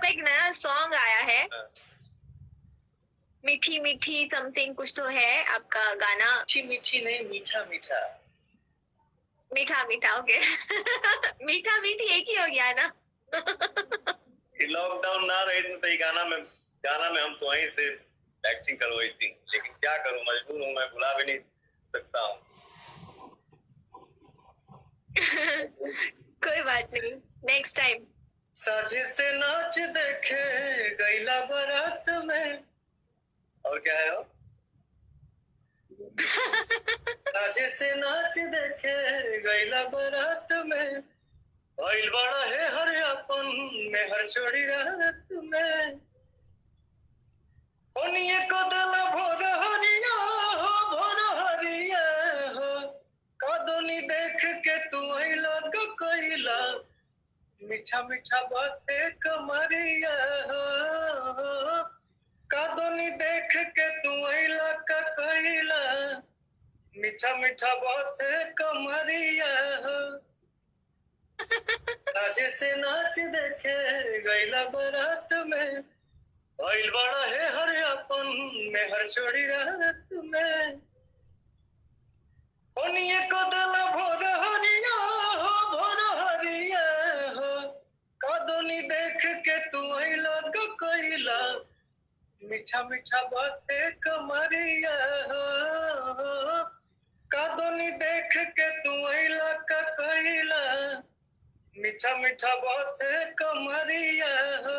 आपका एक नया सॉन्ग आया है, हाँ। मीठी मीठी समथिंग कुछ तो है आपका गाना। मीठी मीठी नहीं, मीठा मीठा। मीठा मीठा, ओके। मीठा मीठी एक ही हो गया ना। लॉकडाउन ना रही तो ये गाना में हम तो वहीं से एक्टिंग करवाई थी, लेकिन क्या करूं, मजबूर हूं, मैं भुला भी नहीं सकता हूं। कोई बात नहीं, नेक्स्ट टाइम। साझे से नाच देखे गैला बारात में, और क्या है वो? साझे से नाच देखे गैला बारात में, आइल बड़ा है हर अपन में हर छोड़ी रात में। ओनिए को दल भोर हरिया हो, कादोनी देख के तू आइला गइला, मीठा मीठा बातें कमरिया हो, कादोनी देख के तू आइला कइला, मीठा मीठा बातें कमरिया हो। साझे से नाच देखे गैला बारात में, आइल बड़ा है हर अपन में हर छोड़ी रात में। ओनिए को दल भोर हरिया हो, कादोनी देख के तू आइला गइला, मीठा मीठा बातें कमरिया हो, कादोनी देख के तू आइला कइला, मीठा मीठा बातें कमरिया हो।